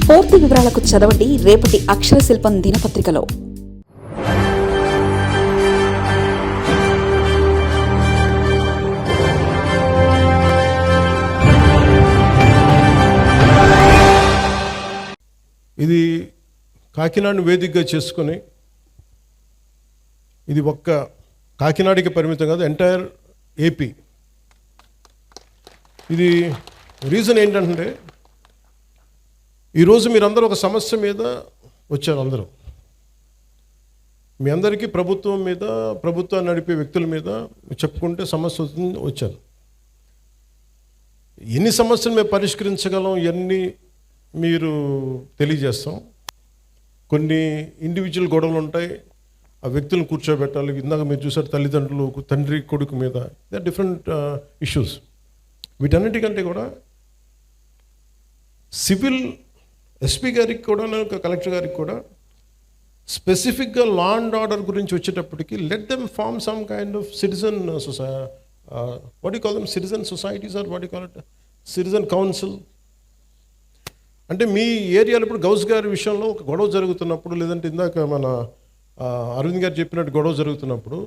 పూర్తి వివరాలకు చదవండి రేపటి అక్షర శిల్పం దినపత్రికలో. ఇది కాకినాడను వేదికగా చేసుకొని, ఇది ఒక్క కాకినాడకి పరిమితం కాదు, ఎంటైర్ ఏపీ. ఇది రీజన్ ఏంటంటే, ఈరోజు మీరందరూ ఒక సమస్య మీద వచ్చారు. అందరూ మీ అందరికీ ప్రభుత్వం మీద, ప్రభుత్వాన్ని నడిపే వ్యక్తుల మీద చెప్పుకుంటే సమస్య వచ్చాను. ఎన్ని సమస్యలు మేము పరిష్కరించగలం, ఎన్ని మీరు తెలియజేస్తాం. కొన్ని ఇండివిజువల్ గొడవలు ఉంటాయి, ఆ వ్యక్తులను కూర్చోబెట్టాలి. ఇందాక మీరు చూసారు తల్లిదండ్రులు, తండ్రి కొడుకు మీద, డిఫరెంట్ ఇష్యూస్. వీటన్నిటికంటే కూడా సివిల్ ఎస్పీ గారికి కూడా, కలెక్టర్ గారికి కూడా స్పెసిఫిక్గా లా అండ్ ఆర్డర్ గురించి వచ్చేటప్పటికి let them form some kind of citizen what you call them, citizen societies or what you call it, citizen council. అంటే మీ ఏరియాలో ఇప్పుడు గౌస్ గారి విషయంలో ఒక గొడవ జరుగుతున్నప్పుడు, లేదంటే ఇందాక మన అరవింద్ గారు చెప్పినట్టు గొడవ జరుగుతున్నప్పుడు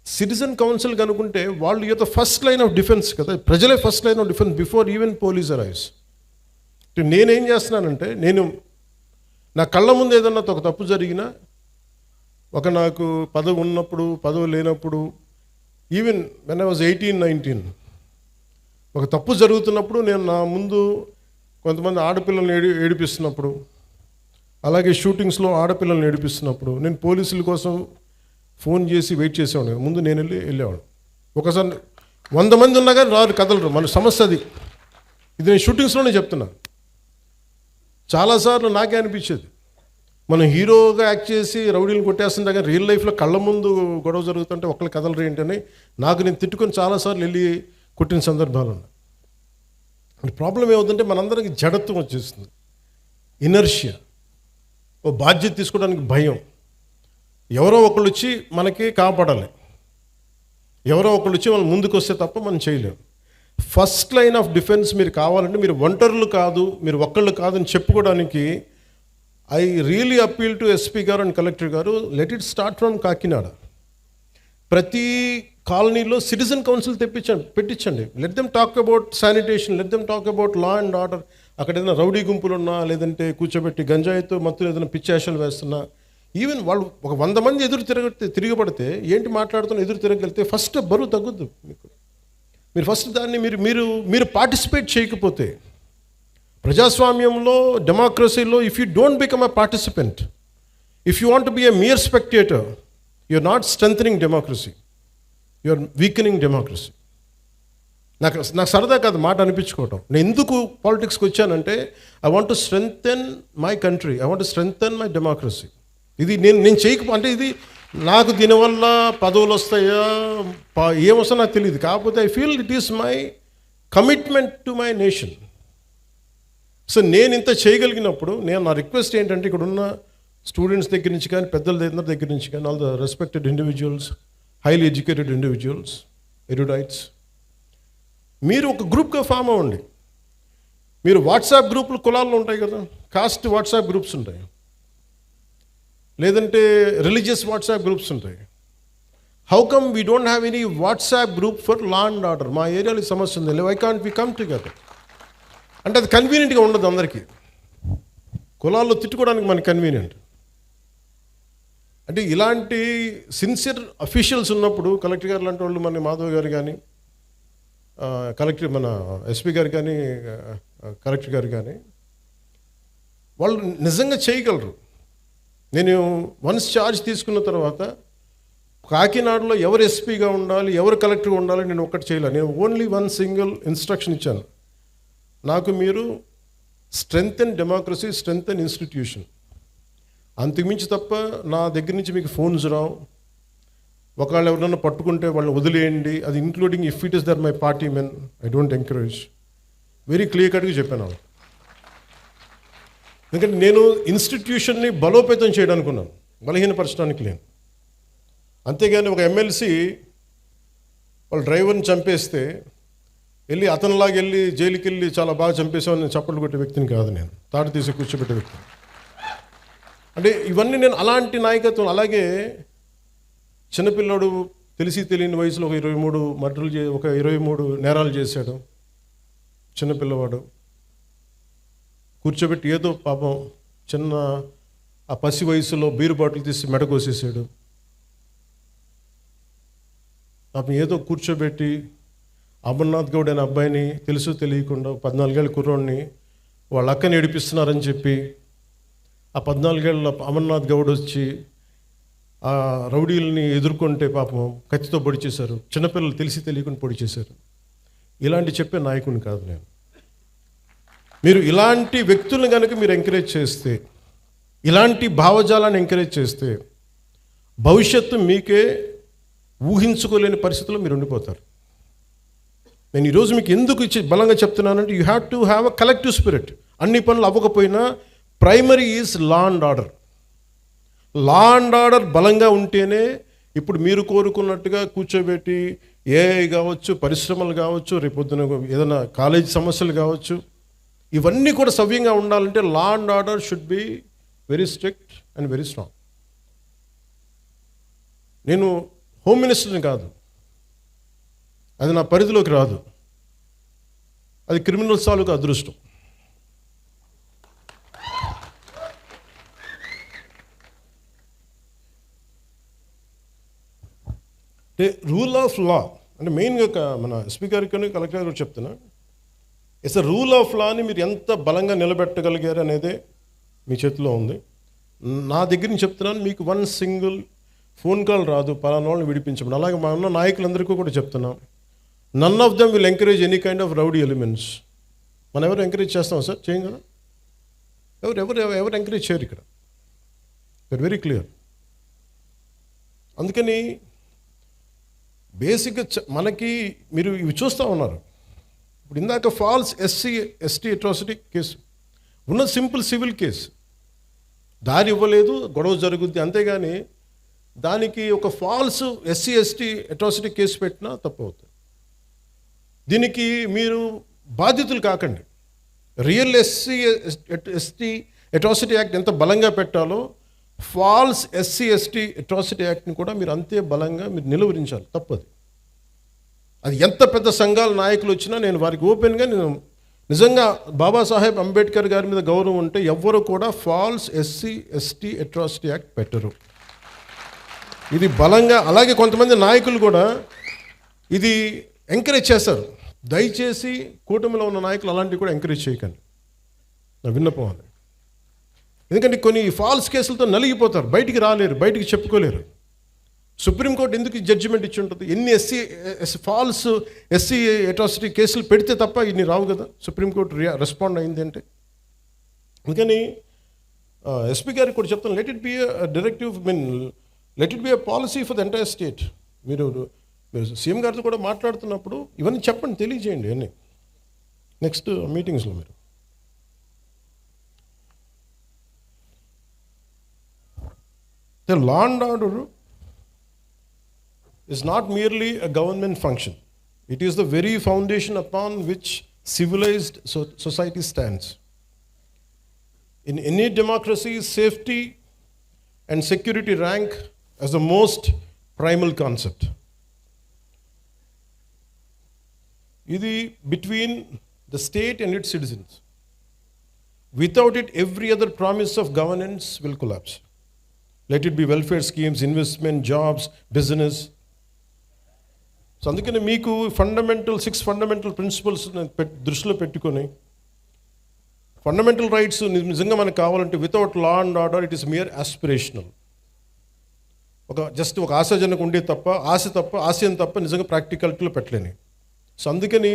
సిటిజన్ కౌన్సిల్ కనుకుంటే వాళ్ళు యొక్క ఫస్ట్ లైన్ ఆఫ్ డిఫెన్స్ కదా, ప్రజలే first line of defence before even police arrives. నేనేం చేస్తున్నానంటే, నేను నా కళ్ళ ముందు ఏదన్నా ఒక తప్పు జరిగినా, ఒక నాకు పదవి ఉన్నప్పుడు, పదవి లేనప్పుడు, ఈవెన్ వెన్ ఐ వాజ్ 18-19 ఒక తప్పు జరుగుతున్నప్పుడు నేను నా ముందు కొంతమంది ఆడపిల్లల్ని ఏడిపిస్తున్నప్పుడు, అలాగే షూటింగ్స్లో ఆడపిల్లల్ని ఏడిపిస్తున్నప్పుడు నేను పోలీసుల కోసం ఫోన్ చేసి వెయిట్ చేసేవాడు. ముందు నేను వెళ్ళేవాడు. ఒకసారి 100 మంది ఉన్నా కానీ రారు, కదలరు. మన సమస్య అది. ఇది నేను షూటింగ్స్లోనే చెప్తున్నా. చాలాసార్లు నాకే అనిపించేది, మనం హీరోగా యాక్ట్ చేసి రౌడీలు కొట్టేస్తుంటే కానీ రియల్ లైఫ్లో కళ్ళ ముందు గొడవ జరుగుతుంటే ఒకళ్ళు కదలరు ఏంటని నాకు నేను తిట్టుకొని చాలాసార్లు వెళ్ళి కొట్టిన సందర్భాలు ఉన్నాయి. ప్రాబ్లం ఏమవుతుందంటే మనందరికీ జడత్వం వచ్చేస్తుంది, ఇనర్షియా, ఓ బాధ్యత తీసుకోవడానికి భయం. ఎవరో ఒకళ్ళు వచ్చి మనకి కాపాడాలి, ఎవరో ఒకళ్ళు వచ్చి వాళ్ళు ముందుకు వస్తే తప్ప మనం చేయలేము. ఫస్ట్ లైన్ ఆఫ్ డిఫెన్స్ మీరు కావాలంటే మీరు ఒంటరులు కాదు, మీరు ఒక్కళ్ళు కాదని చెప్పుకోవడానికి I really appeal to SP garu and collector garu, let it start from Kakinada. ప్రతి కాలనీలో సిటిజన్ కౌన్సిల్ పెట్టించండి. Let them talk about sanitation, let them talk about law and order. అక్కడ ఏదైనా రౌడీ గుంపులు ఉన్నా, లేదంటే కూర్చోబెట్టి గంజాయితో మత్తులు ఏదైనా పిచ్చేషాలు వేస్తున్నా, ఈవెన్ వాళ్ళు ఒక 100 మంది తిరగబడితే ఏంటి మాట్లాడుతున్నా, ఎదురు తిరగలిగితే ఫస్ట్ బరువు తగ్గుద్దు మీకు. మీరు ఫస్ట్ దాన్ని మీరు పార్టిసిపేట్ చేయకపోతే, ప్రజాస్వామ్యంలో, డెమోక్రసీలో, if you don't become a participant, if you want be a mere spectator, you are not strengthening democracy, you are weakening democracy. నాకు సరదా కాదు మాట అనిపించుకోవటం. నేను ఎందుకు పాలిటిక్స్కి వచ్చానంటే, I want to strengthen my country, I want to strengthen my democracy. ఇది నేను అంటే ఇది నాకు దీనివల్ల పదవులు వస్తాయా, ఏమొస్తా నాకు తెలియదు. కాకపోతే I feel it is my commitment to my nation. So నేను ఇంత చేయగలిగినప్పుడు నా రిక్వెస్ట్ ఏంటంటే, ఇక్కడ ఉన్న స్టూడెంట్స్ దగ్గర నుంచి కానీ, పెద్దల దగ్గర నుంచి కానీ, all the respected individuals, highly educated individuals, erudites, మీరు ఒక గ్రూప్గా ఫామ్ అవ్వండి. మీరు వాట్సాప్ గ్రూపులు కులాల్లో ఉంటాయి కదా, కాస్ట్ వాట్సాప్ గ్రూప్స్ ఉంటాయి, లేదంటే రిలీజియస్ వాట్సాప్ గ్రూప్స్ ఉంటాయి. How come we don't have any WhatsApp group for law and order? మా ఏరియాలో సమస్య ఉంది, why can't we come together? అంటే అది కన్వీనియంట్గా ఉండదు అందరికీ. కులాల్లో తిట్టుకోవడానికి మనకి కన్వీనియంట్. అంటే ఇలాంటి సిన్సియర్ అఫీషియల్స్ ఉన్నప్పుడు, కలెక్టర్ గారు లాంటి వాళ్ళు, మన మాధవ్ గారు కానీ, మన ఎస్పీ గారు కానీ, కలెక్టర్ గారు కానీ, వాళ్ళు నిజంగా చేయగలరు. నేను వన్స్ ఛార్జ్ తీసుకున్న తర్వాత కాకినాడలో ఎవరు ఎస్పీగా ఉండాలి, ఎవరు కలెక్టర్గా ఉండాలి నేను ఒక్కటి చేయలేదు. నేను ఓన్లీ వన్ సింగిల్ ఇన్స్ట్రక్షన్ ఇచ్చాను, నాకు మీరు స్ట్రెంథెన్ డెమోక్రసీ, స్ట్రెంథెన్ ఇన్స్టిట్యూషన్, అంతకుమించి తప్ప నా దగ్గర నుంచి మీకు ఫోన్స్ రావు. ఒకవేళ ఎవరైనా పట్టుకుంటే వాళ్ళని వదిలేయండి, అది including if it is their my party men, I don't encourage. Very clear కట్గా చెప్పాను. ఎందుకంటే నేను ఇన్స్టిట్యూషన్ని బలోపేతం చేయడానికి ఉన్నాను, బలహీనపరచడానికి లేను. అంతేగాని ఒక ఎమ్మెల్సీ వాళ్ళ డ్రైవర్ని చంపేస్తే వెళ్ళి అతనిలాగా వెళ్ళి జైలుకి వెళ్ళి చాలా బాగా చంపేసామని నేను చప్పట్లు కొట్టే వ్యక్తిని కాదు, నేను తాడు తీసి కూర్చోబెట్టే వ్యక్తిని. అంటే ఇవన్నీ నేను అలాంటి నాయకత్వం. అలాగే చిన్నపిల్లాడు తెలిసి తెలియని వయసులో ఒక 23 మర్డర్లు ఒక 23 నేరాలు చేశాడు చిన్నపిల్లవాడు. కూర్చోబెట్టి ఏదో పాపం చిన్న ఆ పసి వయసులో బీరు బాటిల్ తీసి మెడ కోసేసాడు. పాపం ఏదో కూర్చోబెట్టి అమర్నాథ్ గౌడ్ అనే అబ్బాయిని తెలుసు తెలియకుండా 14 ఏళ్ళ కుర్రోడిని వాళ్ళ అక్కని ఏడిపిస్తున్నారని చెప్పి ఆ 14 ఏళ్ళ అమర్నాథ్ గౌడ్ వచ్చి ఆ రౌడీలని ఎదుర్కొంటే పాపం కత్తితో పొడి చేశారు. చిన్నపిల్లలు తెలిసి తెలియకుండా పొడి చేశారు. ఇలాంటి చెప్పే నాయకుడిని కాదు నేను. మీరు ఇలాంటి వ్యక్తులను కనుక మీరు ఎంకరేజ్ చేస్తే, ఇలాంటి భావజాలాన్ని ఎంకరేజ్ చేస్తే భవిష్యత్తు మీకే ఊహించుకోలేని పరిస్థితుల్లో మీరు ఉండిపోతారు. నేను ఈరోజు మీకు ఎందుకు బలంగా చెప్తున్నానంటే, you have to have a collective spirit. అన్ని పనులు అవ్వకపోయినా primary is law and order. Law and order బలంగా ఉంటేనే ఇప్పుడు మీరు కోరుకున్నట్టుగా కూర్చోబెట్టి ఏఐ కావచ్చు, పరిశ్రమలు కావచ్చు, రేపొద్దున ఏదైనా కాలేజ్ సమస్యలు కావచ్చు, ఇవన్నీ కూడా సవ్యంగా ఉండాలంటే లా and order should be very strict and very strong. నేను హోమ్ మినిస్టర్ని కాదు, అది నా పరిధిలోకి రాదు. అది క్రిమినల్స్ తాలూకు అదృష్టం. అంటే రూల్ ఆఫ్ లా అంటే మెయిన్గా మన ఎస్పీ గారికి కలెక్టర్ గారు చెప్తున్నా, ఇట్స్ అ రూల్ ఆఫ్ లాని మీరు ఎంత బలంగా నిలబెట్టగలిగారు అనేదే మీ చేతిలో ఉంది. నా దగ్గర నుంచి చెప్తున్నాను, మీకు 1 సింగిల్ ఫోన్ కాల్ రాదు పలానా వాళ్ళని విడిపించమని. అలాగే మా ఉన్న నాయకులందరికీ కూడా చెప్తున్నాం, none of them will encourage any kind of rowdy elements. మనం ఎవరు ఎంకరేజ్ చేస్తాం సార్? చేయం కదా. ఎవరు ఎంకరేజ్ చేయరు ఇక్కడ. That very clear. అందుకని బేసిక్గా మనకి మీరు ఇవి చూస్తూ ఉన్నారు. ఇప్పుడు ఇందాక ఫాల్స్ ఎస్సీ అట్రాసిటీ కేసు ఉన్న సింపుల్ సివిల్ కేసు, దారి ఇవ్వలేదు, గొడవ జరుగుద్ది, అంతేగాని దానికి ఒక ఫాల్స్ ఎస్సీ అట్రాసిటీ కేసు పెట్టినా తప్పు అవుతుంది. దీనికి మీరు బాధితులు కాకండి. రియల్ ఎస్సీ అట్రాసిటీ యాక్ట్ ఎంత బలంగా పెట్టాలో ఫాల్స్ ఎస్సీ అట్రాసిటీ యాక్ట్ని కూడా మీరు అంతే బలంగా మీరు నిలువరించాలి. తప్పది. అది ఎంత పెద్ద సంఘాల నాయకులు వచ్చినా నేను వారికి ఓపెన్గా నేను నిజంగా బాబాసాహెబ్ అంబేద్కర్ గారి మీద గౌరవం ఉంటే ఎవ్వరు కూడా ఫాల్స్ ఎస్సీ అట్రాసిటీ యాక్ట్ పెట్టరు. ఇది బలంగా. అలాగే కొంతమంది నాయకులు కూడా ఇది ఎంకరేజ్ చేస్తారు. దయచేసి కూటమిలో ఉన్న నాయకులు అలాంటివి కూడా ఎంకరేజ్ చేయకండి, నా విన్నపం అది. ఎందుకంటే కొన్ని ఫాల్స్ కేసులతో నలిగిపోతారు, బయటికి రాలేరు, బయటికి చెప్పుకోలేరు. సుప్రీంకోర్టు ఎందుకు జడ్జిమెంట్ ఇచ్చి ఉంటుంది? ఎన్ని ఫాల్స్ ఎస్సీ అట్రాసిటీ కేసులు పెడితే తప్ప ఇన్ని రావు కదా. సుప్రీంకోర్టు రెస్పాండ్ అయింది అంటే. అందుకని ఎస్పీ గారికి కూడా చెప్తాను, let it be directive, let it be a policy for the entire state. మీరు సీఎం గారితో కూడా మాట్లాడుతున్నప్పుడు ఇవన్నీ చెప్పండి, తెలియజేయండి అన్నీ నెక్స్ట్ మీటింగ్స్లో. మీరు the law and order is not merely a government function. It is the very foundation upon which civilized society stands. In any democracy, safety and security rank as the most primal concept. Idi between the state and its citizens. Without it, every other promise of governance will collapse. Let it be welfare schemes, investment, jobs, business. So అందుకని మీకు 6 fundamental principles దృష్టిలో పెట్టుకొని, fundamental rights నిజంగా మనకు కావాలంటే without law and order it is mere aspirational. ఒక ఆశాజనకు ఉండే తప్ప, ఆశయం తప్ప నిజంగా ప్రాక్టికాలిటీలో పెట్టలేని. సో అందుకని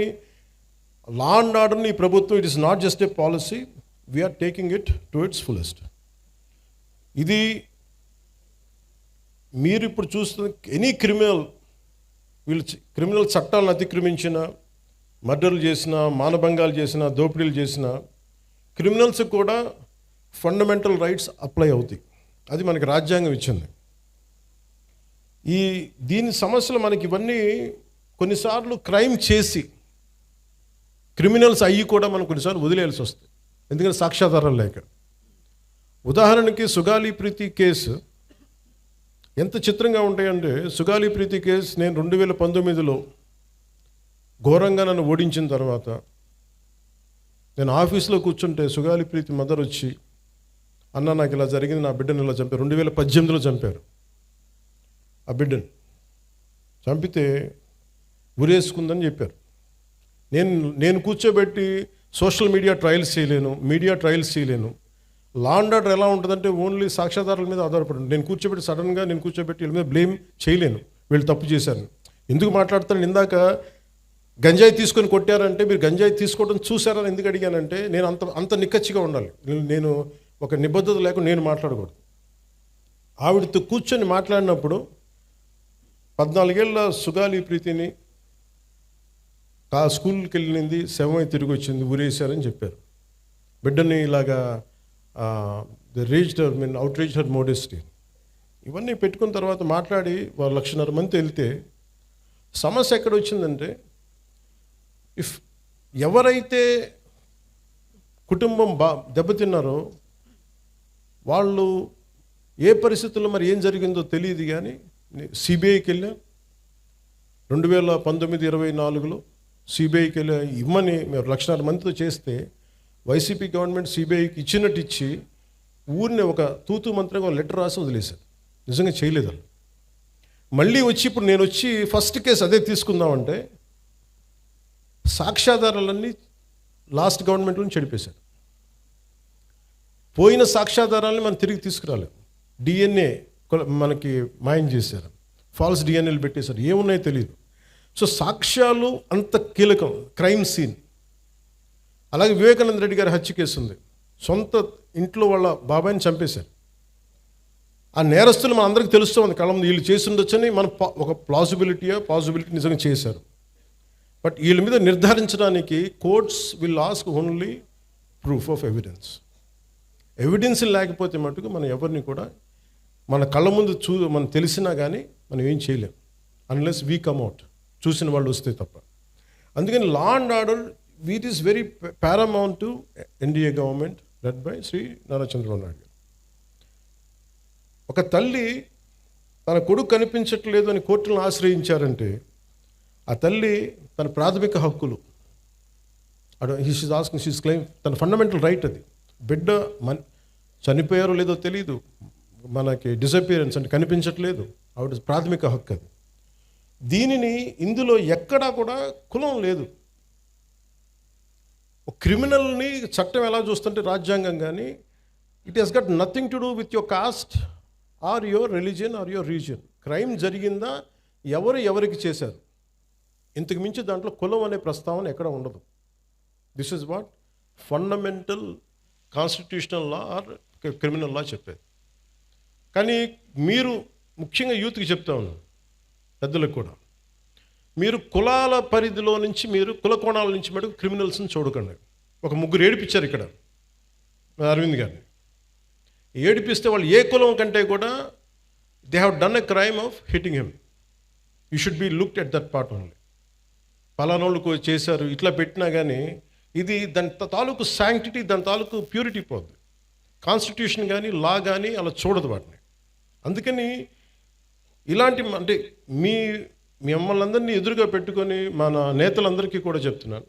లా అండ్ ఆర్డర్ని ఈ ప్రభుత్వం, it is not just a policy, we are taking it to its fullest. ఇది మీరు ఇప్పుడు చూస్తున్న ఎనీ క్రిమినల్ చట్టాలను అతిక్రమించిన, మర్డర్లు చేసిన, మానభంగాలు చేసిన, దోపిడీలు చేసిన క్రిమినల్స్ కూడా ఫండమెంటల్ రైట్స్ అప్లై అవుతాయి. అది మనకి రాజ్యాంగం ఇచ్చింది. దీని సమస్యలు మనకి ఇవన్నీ కొన్నిసార్లు క్రైమ్ చేసి క్రిమినల్స్ అయ్యి కూడా మనం కొన్నిసార్లు వదిలేయాల్సి వస్తుంది, ఎందుకంటే సాక్ష్యాధారాలు లేక. ఉదాహరణకి సుగాలి ప్రీతి కేసు ఎంత చిత్రంగా ఉంటాయంటే, సుగాలి ప్రీతి కేసు నేను 2019లో ఘోరంగా నన్ను ఓడించిన తర్వాత నేను ఆఫీస్లో కూర్చుంటే సుగాలి ప్రీతి మదర్ వచ్చి, అన్న నాకు ఇలా జరిగింది, నా బిడ్డను ఇలా చంపారు. 2018లో చంపారు ఆ బిడ్డను. చంపితే ఉరేసుకుందని చెప్పారు. నేను కూర్చోబెట్టి సోషల్ మీడియా ట్రయల్స్ చేయలేను. లా అండ్ ఆర్డర్ ఎలా ఉంటుందంటే ఓన్లీ సాక్ష్యాధారాల మీద ఆధారపడి నేను కూర్చోబెట్టి వీళ్ళ మీద బ్లేమ్ చేయలేను, వీళ్ళు తప్పు చేశారు. ఎందుకు మాట్లాడతాను, ఇందాక గంజాయి తీసుకొని కొట్టారంటే మీరు గంజాయి తీసుకోవడం చూసారని ఎందుకు అడిగానంటే, నేను అంత నిక్కచ్చిగా ఉండాలి. నేను ఒక నిబద్ధత లేకుండా నేను మాట్లాడకూడదు. ఆవిడతో కూర్చొని మాట్లాడినప్పుడు 14 ఏళ్ళ సుగాలి ప్రీతిని స్కూల్కి వెళ్ళింది, శవమై తిరిగి వచ్చింది, ఊరేశారని చెప్పారు. బిడ్డని ఇలాగా అవుట్ రీచ్డ్ హర్ మోడెస్టీ ఇవన్నీ పెట్టుకున్న తర్వాత మాట్లాడి వాళ్ళు 1,50,000 మంది వెళ్తే సమస్య ఎక్కడ వచ్చిందంటే, ఎవరైతే కుటుంబం దెబ్బతిన్నారో వాళ్ళు ఏ పరిస్థితుల్లో మరి ఏం జరిగిందో తెలియదు, కానీ సిబిఐకి వెళ్ళా 2019-24లో సిబిఐకి వెళ్ళా ఇమ్మని మేము 1,00,000 మందితో చేస్తే వైసీపీ గవర్నమెంట్ సిబిఐకి ఇచ్చినట్టు ఇచ్చి ఊరిని ఒక తూతూ మంత్రంగా లెటర్ రాసి వదిలేశారు. నిజంగా చేయలేదు వాళ్ళు. మళ్ళీ వచ్చి ఇప్పుడు నేను వచ్చి ఫస్ట్ కేసు అదే తీసుకుందామంటే సాక్ష్యాధారాలన్నీ లాస్ట్ గవర్నమెంట్ నుంచి చెడిపేశారు. పోయిన సాక్ష్యాధారాలని మనం తిరిగి తీసుకురాలేదు. డిఎన్ఏ మనకి మాయం చేశారు, ఫాల్స్ డిఎన్ఏలు పెట్టేశారు, ఏమున్నాయో తెలియదు. సో సాక్ష్యాలు అంత కీలకం. Crime scene. అలాగే వివేకానంద రెడ్డి గారి హత్య కేసు ఉంది. సొంత ఇంట్లో వాళ్ళ బాబాయిని చంపేశారు. ఆ నేరస్తులు మన అందరికీ తెలుస్తూ ఉంది, కళ్ళ ముందు వీళ్ళు చేసి ఉండొచ్చని మనం ఒక పాసిబిలిటీ నిజంగా చేశారు. బట్ వీళ్ళ మీద నిర్ధారించడానికి courts will ask only proof of evidence. Evidence లేకపోతే మటుకు మనం ఎవరిని కూడా మన కళ్ళ ముందు మనం తెలిసినా కానీ మనం ఏం చేయలేం, అన్లెస్ వీ కమ్ అవుట్, చూసిన వాళ్ళు వస్తే తప్ప. అందుకని law and order it is very paramount to NDA government led by Shri Nara Chandrababu Naidu garu. ఒక తల్లి తన కొడుకు కనిపించట్లేదు అని కోర్టులను ఆశ్రయించారంటే ఆ తల్లి తన ప్రాథమిక హక్కులు షీస్ క్లెయిమ్, తన ఫండమెంటల్ రైట్ అది. బిడ్డ చనిపోయారో లేదో తెలియదు, మనకి డిసపియరెన్స్ అంటే కనిపించట్లేదు, ఆవిడ ప్రాథమిక హక్కు అది. దీనిని ఇందులో ఎక్కడా కూడా కులం లేదు. క్రిమినల్ని చట్టం ఎలా చూస్తుంటే రాజ్యాంగం కానీ it has got nothing to do with your caste or your religion or your region. Crime జరిగిందా, ఎవరికి చేశారు, ఇంతకు మించి దాంట్లో కులం అనే ప్రస్తావన ఎక్కడ ఉండదు. This is what fundamental constitutional law or criminal law చెప్పేది. కానీ మీరు ముఖ్యంగా యూత్కి చెప్తా ఉన్నాను, పెద్దలకు కూడా, మీరు కులాల పరిధిలో నుంచి మీరు కుల కోణాల నుంచి మటుకు క్రిమినల్స్ని చూడకండి. ఒక ముగ్గురు ఏడిపించారు ఇక్కడ అరవింద్ గారిని. ఏడిపిస్తే వాళ్ళు ఏ కులం కంటే కూడా they have done a crime of hitting him. You should be looked at that part only. పలానోళ్ళు చేశారు ఇట్లా పెట్టినా కానీ ఇది దాని తాలూకు శాంక్టిటీ, దాని తాలూకు ప్యూరిటీ పోద్ది. కాన్స్టిట్యూషన్ కానీ లా కానీ అలా చూడదు వాటిని. అందుకని ఇలాంటి అంటే మిమ్మల్ని అందరినీ ఎదురుగా పెట్టుకొని మన నేతలందరికీ కూడా చెప్తున్నాను,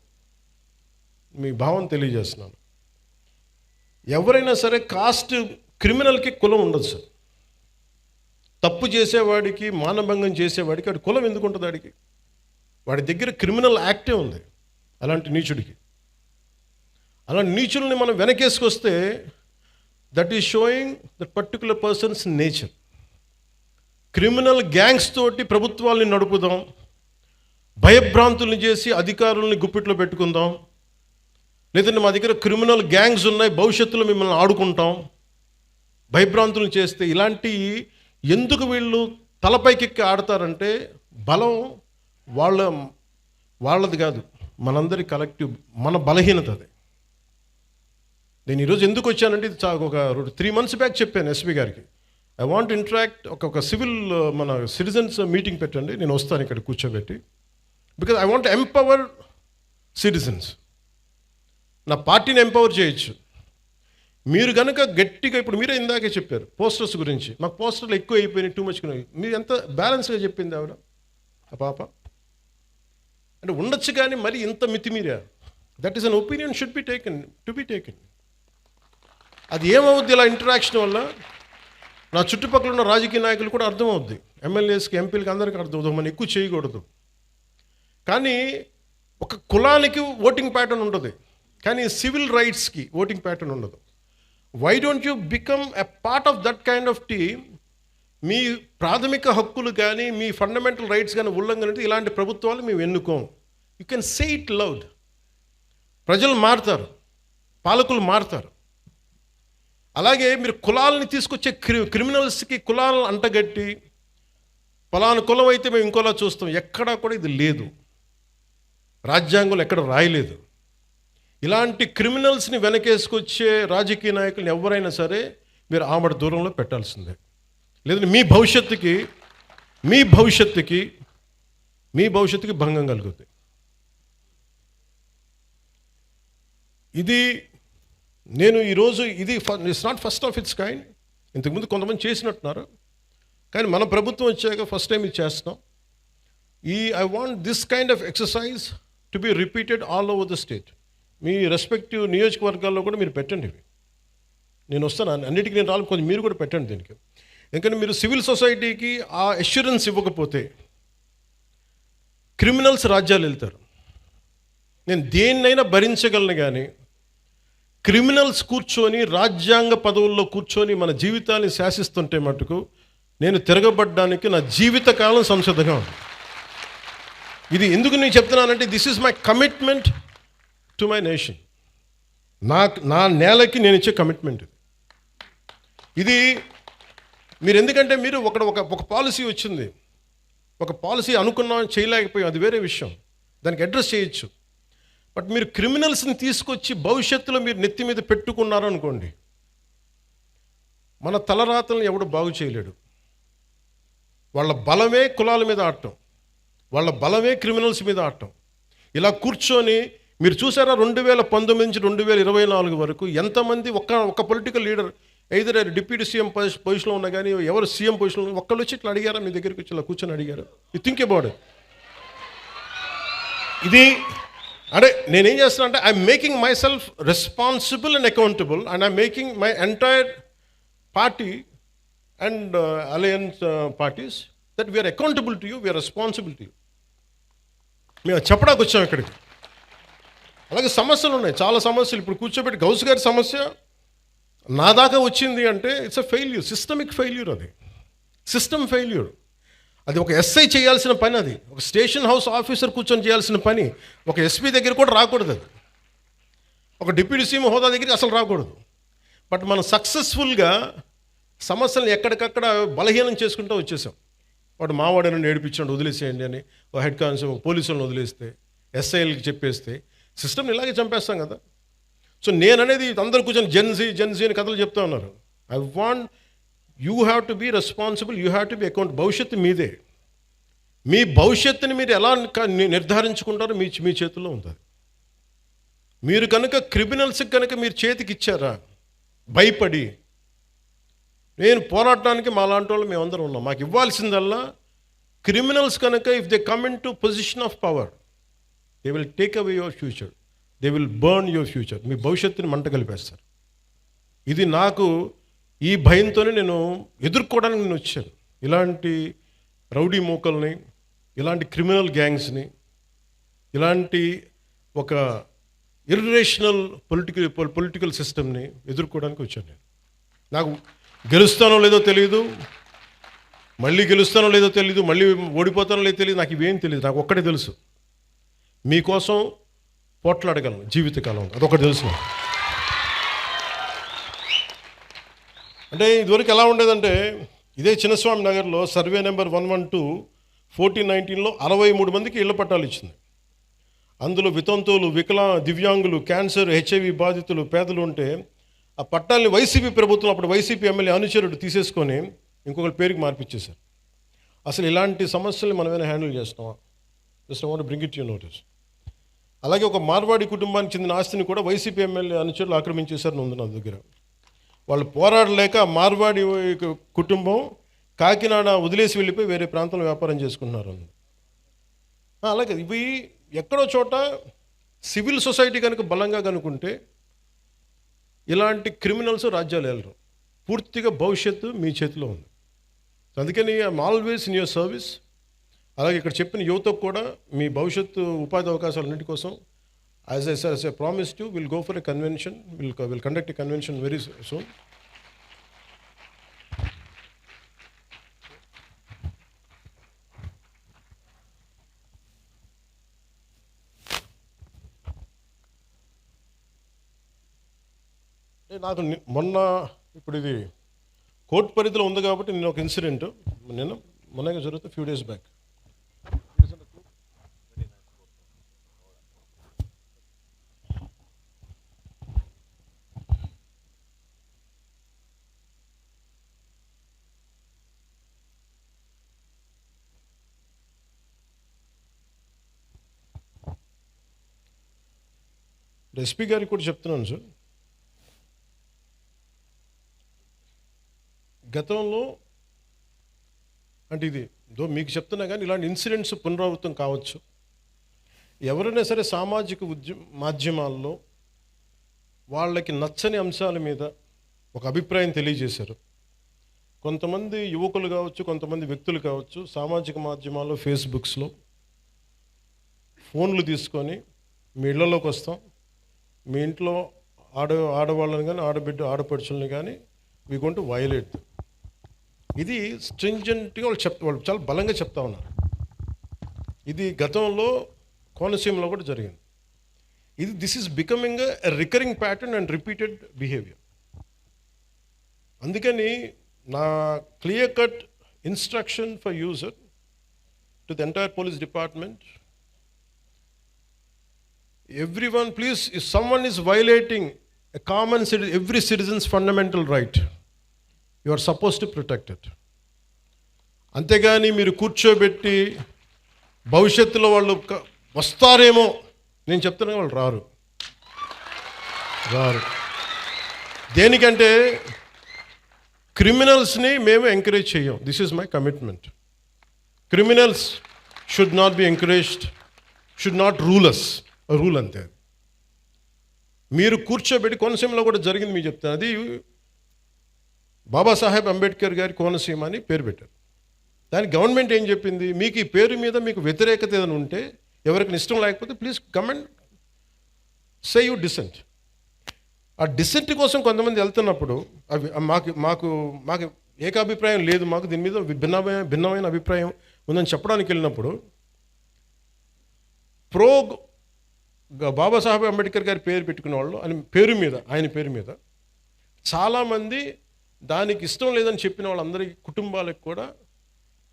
మీ భావం తెలియజేస్తున్నాను. ఎవరైనా సరే కాస్ట్ క్రిమినల్కి కులం ఉండదు సార్. తప్పు చేసేవాడికి, మానభంగం చేసేవాడికి వాడి కులం ఎందుకు ఉంటుంది? వాడి దగ్గర క్రిమినల్ యాక్టే ఉంది. అలాంటి నీచుడికి, అలాంటి నీచుల్ని మనం వెనకేసుకొస్తే that is showing that particular person's nature. Criminal gangs తోటి ప్రభుత్వాల్ని నడుపుదాం, భయభ్రాంతుల్ని చేసి అధికారుల్ని గుప్పిట్లో పెట్టుకుందాం, లేదంటే మా దగ్గర క్రిమినల్ గ్యాంగ్స్ ఉన్నాయి భవిష్యత్తులో మిమ్మల్ని ఆడుకుంటాం, భయభ్రాంతులను చేస్తే ఇలాంటి ఎందుకు వీళ్ళు తలపైకెక్కి ఆడతారంటే బలం వాళ్ళది కాదు, మనందరి కలెక్టివ్, మన బలహీనత అది. నేను ఈరోజు ఎందుకు వచ్చానంటే ఇది ఒక 3 months బ్యాక్ చెప్పాను ఎస్పీ గారికి, ఐ వాంట్ ఇంటరాక్ట్, ఒక సివిల్ మన సిటిజన్స్ మీటింగ్ పెట్టండి, నేను వస్తాను ఇక్కడ కూర్చోబెట్టి, because I want empower citizens. నా పార్టీని ఎంపవర్ చేయొచ్చు. మీరు కనుక గట్టిగా, ఇప్పుడు మీరే ఇందాకే చెప్పారు పోస్టర్స్ గురించి, మాకు పోస్టర్లు ఎక్కువ అయిపోయినాయి, టూ మచ్. మీరు ఎంత బ్యాలెన్స్గా చెప్పింది ఆవిడ, ఆ పాప. అంటే ఉండొచ్చు కానీ మరి ఇంత మితిమీరా. That is an opinion should be taken, to be taken. అది ఏమవుద్ది ఇలా ఇంటరాక్షన్ వల్ల? నా చుట్టుపక్కల ఉన్న రాజకీయ నాయకులు కూడా అర్థమవుద్ది, ఎమ్మెల్యేస్కి, ఎంపీలకి, అందరికీ అర్థమవుతుంది మనం ఎక్కువ చేయకూడదు. కానీ ఒక కులానికి ఓటింగ్ ప్యాటర్న్ ఉంటుంది, కానీ సివిల్ రైట్స్కి ఓటింగ్ ప్యాటర్న్ ఉండదు. Why don't you become a part of that kind of team? మీ ప్రాథమిక హక్కులు కానీ మీ ఫండమెంటల్ రైట్స్ కానీ ఉల్లంఘన అంటే ఇలాంటి ప్రభుత్వాలు మేము ఎన్నుకోం. You can say it loud. ప్రజలు మారుతారు, పాలకులు మారుతారు. అలాగే మీరు కులాలని తీసుకొచ్చే క్రిమినల్స్కి కులాలను అంటగట్టి పలానా కులం అయితే మేము ఇంకోలా చూస్తాం, ఎక్కడా కూడా ఇది లేదు, రాజ్యాంగంలో ఎక్కడ రాయలేదు. ఇలాంటి క్రిమినల్స్ని వెనకేసుకొచ్చే రాజకీయ నాయకులను ఎవరైనా సరే మీరు ఆమడ దూరంలో పెట్టాల్సిందే. లేదంటే మీ భవిష్యత్తుకి భంగం కలుగుతుంది. ఇది నేను ఈరోజు ఇది it's not first of it's kind. ఇంతకుముందు కొంతమంది చేసినట్టున్నారు, కానీ మన ప్రభుత్వం వచ్చాక ఫస్ట్ టైం ఇది చేస్తున్నాం. I want this kind of exercise to be repeated all over the state. Me respective నియోజకవర్గాల్లో కూడా మీరు పెట్టండి ఇవి. నేను వస్తాను, అన్నిటికీ నేను రాను, కొంచెం మీరు కూడా పెట్టండి దీనికి. ఎందుకంటే మీరు సివిల్ సొసైటీకి ఆ అష్యూరెన్స్ ఇవ్వకపోతే క్రిమినల్స్ రాజ్యాలు వెళ్తారు. నేను దేన్నైనా భరించగలను, కానీ క్రిమినల్స్ కూర్చొని రాజ్యాంగ పదవుల్లో కూర్చొని మన జీవితాన్ని శాసిస్తుంటే మటుకు నేను తిరగబడ్డానికి నా జీవితకాలం సంసిద్ధంగా ఉంది. ఇది ఎందుకు నేను చెప్తున్నానంటే this is my commitment to my nation. నా నేలకి నేను ఇచ్చే కమిట్మెంట్ ఇది. మీరు ఎందుకంటే మీరు ఒక పాలసీ వచ్చింది, ఒక పాలసీ అనుకున్నాం, చేయలేకపోయాం, అది వేరే విషయం, దానికి అడ్రస్ చేయొచ్చు. బట్ మీరు క్రిమినల్స్ని తీసుకొచ్చి భవిష్యత్తులో మీరు నెత్తి మీద పెట్టుకున్నారు అనుకోండి, మన తలరాతలను ఎవడు బాగు చేయలేడు. వాళ్ళ బలమే కులాల మీద ఆడటం, వాళ్ళ బలమే క్రిమినల్స్ మీద ఆడటం. ఇలా కూర్చొని మీరు చూసారా 2019 నుంచి 2024 వరకు ఎంతమంది ఒక political leader either deputy CM పొజిషన్లో ఉన్నా కానీ ఎవరు సీఎం పొజిషన్లో ఒక్కళ్ళు వచ్చి ఇట్లా అడిగారా? మీ దగ్గరికి వచ్చి ఇలా కూర్చొని అడిగారు? You think about it. ఇది అంటే నేనేం చేస్తున్నా అంటే I'm making myself responsible and accountable, and I'm making my entire party and alliance parties that we're accountable to you, we're responsible to you. మేము చెప్పడానికి వచ్చాం ఇక్కడికి. అలాగే సమస్యలు ఉన్నాయి, చాలా సమస్యలు. ఇప్పుడు కూర్చోబెట్టి గౌస్ గారి సమస్య నా దాకా వచ్చింది అంటే it's a failure, systemic failure. అది సిస్టమ్ ఫెయిల్యూర్. అది ఒక ఎస్ఐ చేయాల్సిన పని, అది ఒక స్టేషన్ హౌస్ ఆఫీసర్ కూర్చొని చేయాల్సిన పని. ఒక ఎస్పీ దగ్గర కూడా రాకూడదు, అది ఒక డిప్యూటీ సీఎం హోదా దగ్గరికి అసలు రాకూడదు. బట్ మనం సక్సెస్ఫుల్గా సమస్యలను ఎక్కడికక్కడ బలహీనం చేసుకుంటూ వచ్చేసాం. వాడు మావాడని నేర్పించండి, వదిలేసేయండి అని ఒక హెడ్ కానిస్టేబుల్ పోలీసులను వదిలేస్తే, ఎస్ఐలకి చెప్పేస్తే సిస్టమ్ని ఇలాగే చంపేస్తాం కదా. సో నేననేది అందరూ కూర్చొని జెన్జీ అని కథలు చెప్తూ ఉన్నారు. I want you have to be responsible, you have to be account. భవిష్యత్తు మీదే. మీ భవిష్యత్తుని మీరు ఎలా నిర్ధారించుకుంటారో మీ చేతుల్లో ఉంటుంది. మీరు కనుక క్రిమినల్స్కి కనుక మీరు చేతికి ఇచ్చారా భయపడి, నేను పోరాడటానికి మా లాంటి వాళ్ళు మేమందరం ఉన్నాం. మాకు ఇవ్వాల్సిందల్లా క్రిమినల్స్ కనుక if they come in to position of power they will take away your future, they will burn your future. మీ భవిష్యత్తుని మంట కలిపేస్తారు. ఇది నాకు ఈ భయంతోనే నేను ఎదుర్కోవడానికి నేను వచ్చాను. ఇలాంటి రౌడీ మూకల్ని, ఇలాంటి క్రిమినల్ గ్యాంగ్స్ని, ఇలాంటి ఒక ఇర్రేషనల్ పొలిటికల్ సిస్టమ్ని ఎదుర్కోవడానికి వచ్చాను నేను. నాకు గెలుస్తానో లేదో తెలియదు, మళ్ళీ గెలుస్తానో లేదో తెలియదు, మళ్ళీ ఓడిపోతానో లేదో తెలియదు, నాకు ఇవేం తెలియదు. నాకు ఒక్కటే తెలుసు, మీకోసం పోట్లాడగలను జీవితకాలం, అదొకటి తెలుసు. అంటే ఇదివరకు ఎలా ఉండేదంటే ఇదే చిన్నస్వామి నగర్లో సర్వే నెంబర్ 112 1419లో 63 మందికి ఇళ్ల పట్టాలు ఇచ్చింది. అందులో వితంతువులు, దివ్యాంగులు, క్యాన్సర్, హెచ్ఐవి బాధితులు, పేదలు ఉంటే ఆ పట్టాలని వైసీపీ ప్రభుత్వం, అప్పుడు వైసీపీ ఎమ్మెల్యే అనుచరుడు తీసేసుకొని ఇంకొకరి పేరుకి మార్పిచ్చేశారు. అసలు ఇలాంటి సమస్యల్ని మనమేనా హ్యాండిల్ చేస్తామా? Just I want to bring it to your notice. అలాగే ఒక మార్వాడి కుటుంబానికి చెందిన ఆస్తిని కూడా వైసీపీ ఎమ్మెల్యే అనుచరులు ఆక్రమించేశారని ఉంది నా దగ్గర. వాళ్ళు పోరాడలేక ఆ మార్వాడి కుటుంబం కాకినాడ వదిలేసి వెళ్ళిపోయి వేరే ప్రాంతంలో వ్యాపారం చేసుకుంటున్నారు. అలాగే ఇవి ఎక్కడో చోట సివిల్ సొసైటీ కనుక బలంగా కనుకుంటే ఇలాంటి క్రిమినల్స్ రాజ్యాలు వెళ్ళరు. పూర్తిగా భవిష్యత్తు మీ చేతిలో ఉంది. అందుకని I'm always in your service. అలాగే ఇక్కడ చెప్పిన యువతకు కూడా మీ భవిష్యత్తు ఉపాధి అవకాశాలన్నిటి కోసం as I promised you will go for a convention, will conduct a convention very soon. నాకు మొన్న ఇప్పుడు ఇది కోర్టు పరిధిలో ఉంది కాబట్టి నేను ఒక ఇన్సిడెంట్ మొన్నగా జరుగుతుంది ఫ్యూ డేస్ బ్యాక్. ఎస్పీ గారికి కూడా చెప్తున్నాను సార్, గతంలో అంటే ఇది మీకు చెప్తున్నా కానీ ఇలాంటి ఇన్సిడెంట్స్ పునరావృతం కావచ్చు. ఎవరైనా సరే సామాజిక మాధ్యమాల్లో వాళ్ళకి నచ్చని అంశాల మీద ఒక అభిప్రాయం తెలియజేశారు. కొంతమంది యువకులు కావచ్చు, కొంతమంది వ్యక్తులు కావచ్చు, సామాజిక మాధ్యమాల్లో ఫేస్బుక్స్లో ఫోన్లు తీసుకొని మీ ఇళ్లలోకి వస్తాం, మీ ఇంట్లో ఆడవాళ్ళని కానీ ఆడపడుచుల్ని కానీ వీ గోయింగ్ టు వయలేట్. ఇది స్ట్రింజెంట్గా వాళ్ళు చాలా బలంగా చెప్తా ఉన్నారు. ఇది గతంలో కోనసీమలో కూడా జరిగింది. This is becoming a recurring pattern and repeated behaviour. అందుకని నా clear cut instruction for user to the entire police department, everyone please, if someone is violating a common every citizen's fundamental right, you are supposed to protect it. అంతేగాని మీరు కూర్చోబెట్టి భవిష్యత్తులో వాళ్ళు వస్తారేమో, నేను చెప్తున్నా వాళ్ళు రారు. దేనికంటే క్రిమినల్స్ని మేము ఎంకరేజ్ చేయం. This is my commitment. Criminals should not be encouraged, should not rule us. Rule అంతే. మీరు కూర్చోబెట్టి కోనసీమలో కూడా జరిగింది మీకు చెప్తాను. అది బాబాసాహెబ్ అంబేద్కర్ గారి కోనసీమ అని పేరు పెట్టారు. దానికి గవర్నమెంట్ ఏం చెప్పింది, మీకు ఈ పేరు మీద మీకు వ్యతిరేకత ఏదైనా ఉంటే, ఎవరికి ఇష్టం లేకపోతే please come and say you dissent. ఆ డిసెంట్ కోసం కొంతమంది వెళ్తున్నప్పుడు అవి మాకు ఏకాభిప్రాయం లేదు, మాకు దీని మీద భిన్నమైన అభిప్రాయం ఉందని చెప్పడానికి వెళ్ళినప్పుడు బాబాసాహెబ్ అంబేద్కర్ గారి పేరు పెట్టుకున్న వాళ్ళు ఆయన పేరు మీద చాలామంది దానికి ఇష్టం లేదని చెప్పిన వాళ్ళందరి కుటుంబాలకు కూడా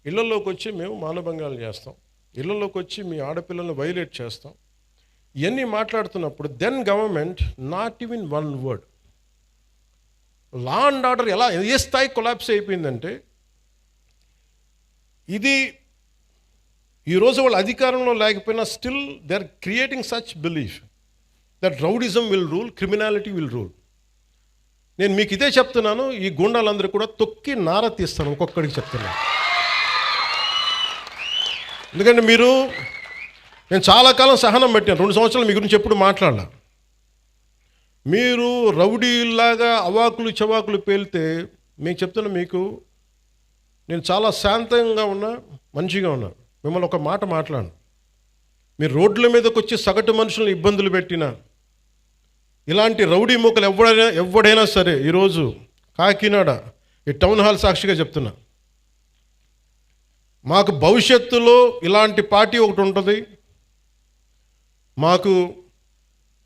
ఇళ్లలోకి వచ్చి మేము మానభంగాలు చేస్తాం, ఇళ్లలోకి వచ్చి మీ ఆడపిల్లల్ని వైలేట్ చేస్తాం, ఇవన్నీ మాట్లాడుతున్నప్పుడు then government not even one word. Law and order ఏ స్థాయి కొలాప్స్ అయిపోయిందంటే, ఇది ఈరోజు వాళ్ళు అధికారంలో లేకపోయినా still they are creating such belief that rowdyism will rule, criminality will rule. నేను మీకు ఇదే చెప్తున్నాను, ఈ గుండాలందరూ కూడా తొక్కి నార తీస్తాను, ఒక్కొక్కడికి చెప్తున్నాను. ఎందుకంటే నేను చాలా కాలం సహనం పెట్టాను, 2 సంవత్సరాలు మీ గురించి ఎప్పుడు మాట్లాడలా. మీరు రౌడీలాగా అవాకులు చవాకులు పేలితే మీకు చెప్తున్నా, నేను చాలా శాంతంగా ఉన్నా, మంచిగా ఉన్నా. మిమ్మల్ని ఒక మాట మాట్లాడను. మీరు రోడ్ల మీదకి వచ్చి సగటు మనుషులను ఇబ్బందులు పెట్టినా, ఇలాంటి రౌడీ మూకలు ఎవడైనా సరే, ఈరోజు కాకినాడ ఈ టౌన్ హాల్ సాక్షిగా చెప్తున్నా, మాకు భవిష్యత్తులో ఇలాంటి పార్టీ ఒకటి ఉంటుంది. మాకు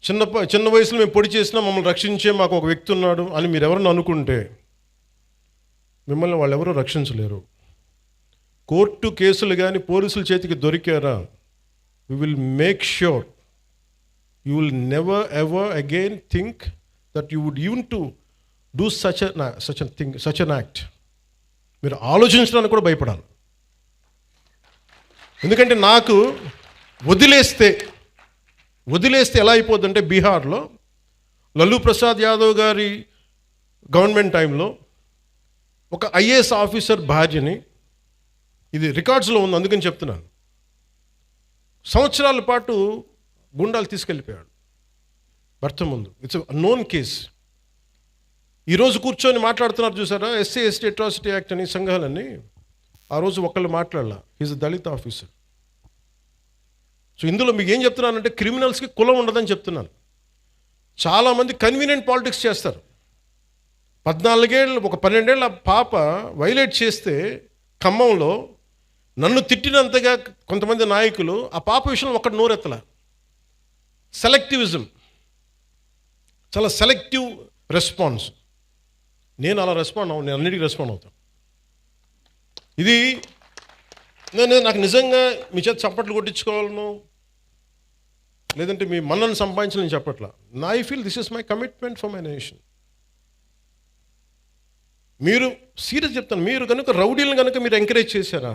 చిన్న వయసులో మేము పొడి చేసినా మమ్మల్ని రక్షించే మాకు ఒక వ్యక్తి ఉన్నాడు అని మీరు ఎవరన్నా అనుకుంటే, మిమ్మల్ని వాళ్ళు ఎవరూ రక్షించలేరు. కోర్టు కేసులు కానీ పోలీసుల చేతికి దొరికారా, we will make sure you will never ever again think that you would even to do such an act. మీరు ఆలోచించడానికి కూడా భయపడాలి. ఎందుకంటే నాకు వదిలేస్తే వదిలేస్తే ఎలా అయిపోద్దంటే బీహార్లో లల్లూ ప్రసాద్ యాదవ్ గారి గవర్నమెంట్ టైంలో ఒక ఐఏఎస్ ఆఫీసర్ భార్యని, ఇది రికార్డ్స్లో ఉంది అందుకని చెప్తున్నాను, సంవత్సరాల పాటు గుండాలు తీసుకెళ్ళిపోయాడు భర్త ముందు. It's known case. ఈరోజు కూర్చొని మాట్లాడుతున్నారు చూసారా, ఎస్సీ ఎస్టీ అట్రాసిటీ యాక్ట్ అని సంఘాలన్నీ, ఆ రోజు ఒకళ్ళు మాట్లాడలా. Is Dalit officer. సో ఇందులో మీకు ఏం చెప్తున్నానంటే క్రిమినల్స్కి కులం ఉండదని చెప్తున్నాను. చాలామంది కన్వీనియంట్ పాలిటిక్స్ చేస్తారు. 14 ఏళ్ళు ఒక 12 ఏళ్ళ పాప వైలేట్ చేస్తే ఖమ్మంలో నన్ను తిట్టినంతగా కొంతమంది నాయకులు ఆ పాప విషయంలో ఒకటి నోరెత్తల. సెలెక్టివిజం, చాలా సెలెక్టివ్ రెస్పాన్స్. నేను అలా రెస్పాండ్ అవ్వను, నేను అన్నిటికీ రెస్పాండ్ అవుతాను. ఇది నాకు నిజంగా మీ చేత చప్పట్లు కొట్టించుకోవాలను, లేదంటే మీ మన్నను సంపాదించాలని నేను చెప్పట్లా. I feel this is my commitment for my nation. మీరు సీరియస్ చెప్తాను, మీరు కనుక రౌడీలను కనుక మీరు ఎంకరేజ్ చేశారా,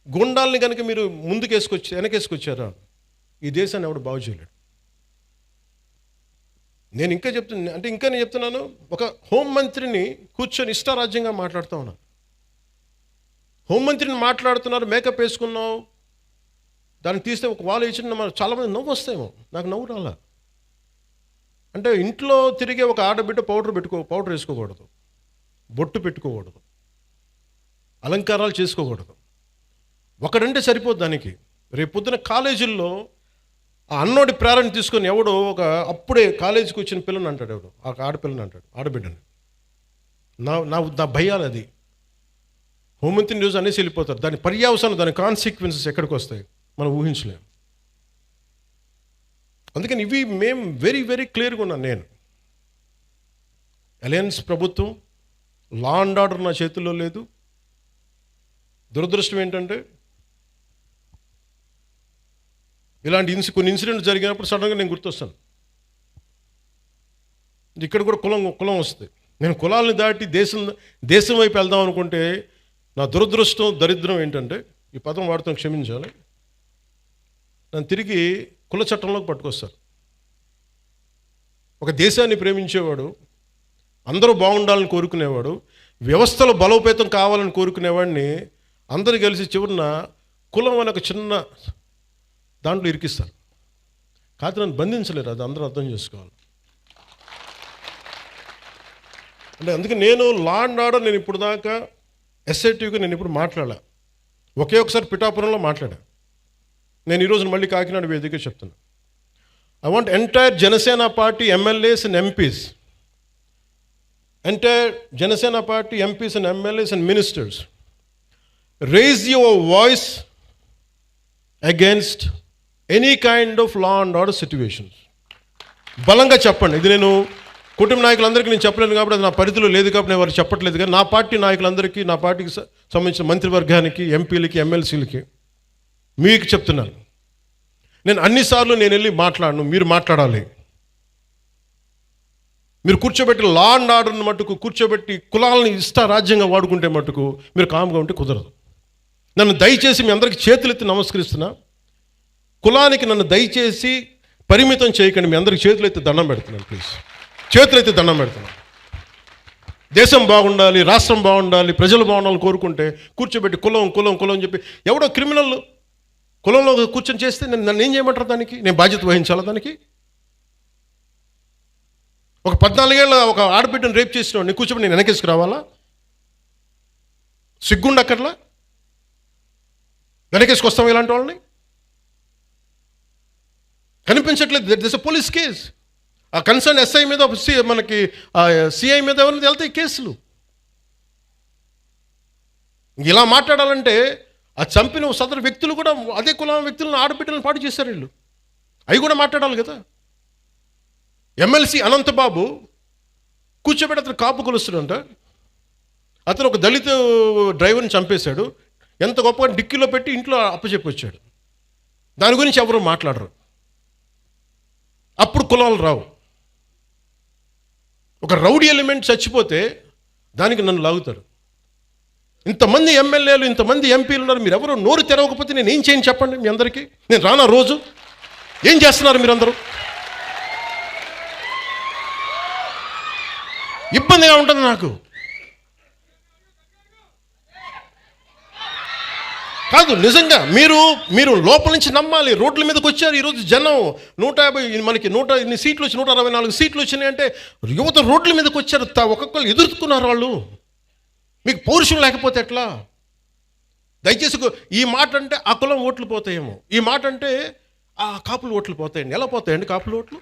గుండాల్ని కనుక మీరు వెనకేసుకొచ్చారా, ఈ దేశాన్ని ఎవడు బాగు చేయలేడు. నేను చెప్తున్నాను, ఒక హోంమంత్రిని కూర్చొని ఇష్టారాజ్యంగా మాట్లాడుతూ ఉన్నాను. హోంమంత్రిని మాట్లాడుతున్నారు, మేకప్ వేసుకున్నావు, దాన్ని తీస్తే ఒక వాళ్ళు ఇచ్చిన చాలామంది నవ్వు వస్తాయేమో, నాకు నవ్వు రాలా. అంటే ఇంట్లో తిరిగే ఒక ఆడబిడ్డ పౌడర్ వేసుకోకూడదు, బొట్టు పెట్టుకోకూడదు, అలంకారాలు చేసుకోకూడదు. ఒకడంటే సరిపోద్ది దానికి. రేపు పొద్దున కాలేజీల్లో ఆ అన్నోడి ప్రేరణ తీసుకొని ఎవడో ఒక అప్పుడే కాలేజీకి వచ్చిన పిల్లని అంటాడు, ఎవడు ఆ ఆడపిల్లని అంటాడు, ఆడబిడ్డని. నా భయాలు అది. హోంమంత్రిని రోజు అనేసి వెళ్ళిపోతారు. దాని పర్యావసానం, దాని కాన్సిక్వెన్సెస్ ఎక్కడికి వస్తాయి మనం ఊహించలేము. అందుకని ఇవి మేము వెరీ వెరీ క్లియర్గా ఉన్నాను. నేను అలయన్స్ ప్రభుత్వం, లా అండ్ ఆర్డర్ నా చేతుల్లో లేదు. దురదృష్టం ఏంటంటే ఇలాంటి కొన్ని ఇన్సిడెంట్ జరిగినప్పుడు సడన్గా నేను గుర్తొస్తాను. ఇక్కడ కూడా కులం వస్తుంది. నేను కులాలను దాటి దేశం వైపు వెళ్దాం అనుకుంటే నా దురదృష్టం, దరిద్రం ఏంటంటే, ఈ పదం వాడుతాం క్షమించాలి, నన్ను తిరిగి కుల చట్టంలోకి పట్టుకొస్తారు. ఒక దేశాన్ని ప్రేమించేవాడు, అందరూ బాగుండాలని కోరుకునేవాడు, వ్యవస్థలో బలోపేతం కావాలని కోరుకునేవాడిని అందరూ కలిసి చివరిన కులం అనే ఒక చిన్న దాంట్లో ఇరికిస్తారు. కాకపోతే నన్ను బంధించలేరు, అది అందరూ అర్థం చేసుకోవాలి. అంటే అందుకే నేను లా అండ్ ఆర్డర్, నేను ఇప్పుడు దాకా ఎస్ఐటీగా నేను ఇప్పుడు మాట్లాడా. ఒకసారి పిఠాపురంలో మాట్లాడా. నేను ఈరోజు మళ్ళీ కాకినాడ వేదిక చెప్తున్నా. I want entire Janasena party MLAs and MPs, entire Janasena party MPs and MLAs and ministers, raise your voice against any kind of law and order situations. బలంగా చెప్పండి. ఇది నేను కుటుంబ నాయకులందరికీ నేను చెప్పలేను కాబట్టి, అది నా పరిధిలో లేదు కాబట్టి నేను వారు చెప్పట్లేదు. కానీ నా పార్టీ నాయకులందరికీ, నా పార్టీకి సంబంధించిన మంత్రివర్గానికి, ఎంపీలకి, ఎమ్మెల్సీలకి మీకు చెప్తున్నాను, నేను అన్నిసార్లు నేను వెళ్ళి మాట్లాడను, మీరు మాట్లాడాలి. మీరు కూర్చోబెట్టి లా అండ్ ఆర్డర్ని మట్టుకు కూర్చోబెట్టి కులాలని రాజ్యంగా వాడుకుంటే మట్టుకు మీరు కామ్గా ఉంటే కుదరదు. నన్ను దయచేసి మీ అందరికీ చేతులెత్తి నమస్కరిస్తున్నా. కులానికి నన్ను దయచేసి పరిమితం చేయకండి. మీ అందరికీ చేతులెత్తి దండం పెడుతున్నాను. ప్లీజ్ చేతులెత్తి దండం పెడుతున్నాను. దేశం బాగుండాలి, రాష్ట్రం బాగుండాలి, ప్రజలు బాగుండాలని కోరుకుంటే కూర్చోబెట్టి కులం అని చెప్పి ఎవడో క్రిమినల్ కులంలో కూర్చొని చేస్తే నన్ను ఏం చేయమంటారు? దానికి నేను బాధ్యత వహించాలా? దానికి ఒక 14 ఏళ్ళ ఒక ఆడబిడ్డను రేప్ చేసిన వాడిని కూర్చోబెట్టి నేను వెనకేసుకు రావాలా? సిగ్గుండక్కర్లా? వెనకేసుకొస్తాం ఇలాంటి వాళ్ళని? కనిపించట్లేదు. This police case. ఆ కన్సర్న్ ఎస్ఐ మీద, మనకి సిఐ మీద ఎవరైనా వెళ్తాయి కేసులు. ఇలా మాట్లాడాలంటే ఆ చంపిన సదరు వ్యక్తులు కూడా అదే కులం వ్యక్తులను, ఆడబిడ్డలను పాటు చేశారు వీళ్ళు. అవి కూడా మాట్లాడాలి కదా. ఎమ్మెల్సీ అనంతబాబు కూర్చోబెట్టి అతను కాపు కొలుస్తాడంట. అతను ఒక దళిత డ్రైవర్ని చంపేశాడు. ఎంత గొప్పగా డిక్కీలో పెట్టి ఇంట్లో అప్పచెప్పి వచ్చాడు. దాని గురించి ఎవరు మాట్లాడరు. అప్పుడు కులాలు రావు. ఒక రౌడీ ఎలిమెంట్ చచ్చిపోతే దానికి నన్ను లాగుతారు. ఇంతమంది ఎమ్మెల్యేలు, ఇంతమంది ఎంపీలు ఉన్నారు, మీరు ఎవరు నోరు తెరవకపోతే నేను ఏం చేయను చెప్పండి మీ అందరికీ? నేను రానా రోజు? ఏం చేస్తున్నారు మీరందరూ? ఇబ్బందిగా ఉంటుంది నాకు. కాదు, నిజంగా మీరు లోపల నుంచి నమ్మాలి. రోడ్ల మీదకి వచ్చారు ఈరోజు జనం 150, మనకి 100 సీట్లు వచ్చి 164 సీట్లు వచ్చినాయి అంటే యువత రోడ్ల మీదకి వచ్చారు. ఒక్కొక్కరు ఎదుర్కొన్నారు. వాళ్ళు మీకు పౌరుషం లేకపోతే ఎట్లా? దయచేసి ఈ మాట అంటే ఆ కులం ఓట్లు పోతాయేమో, ఈ మాట అంటే ఆ కాపులు ఓట్లు పోతాయండి. ఎలా పోతాయండి కాపులు ఓట్లు?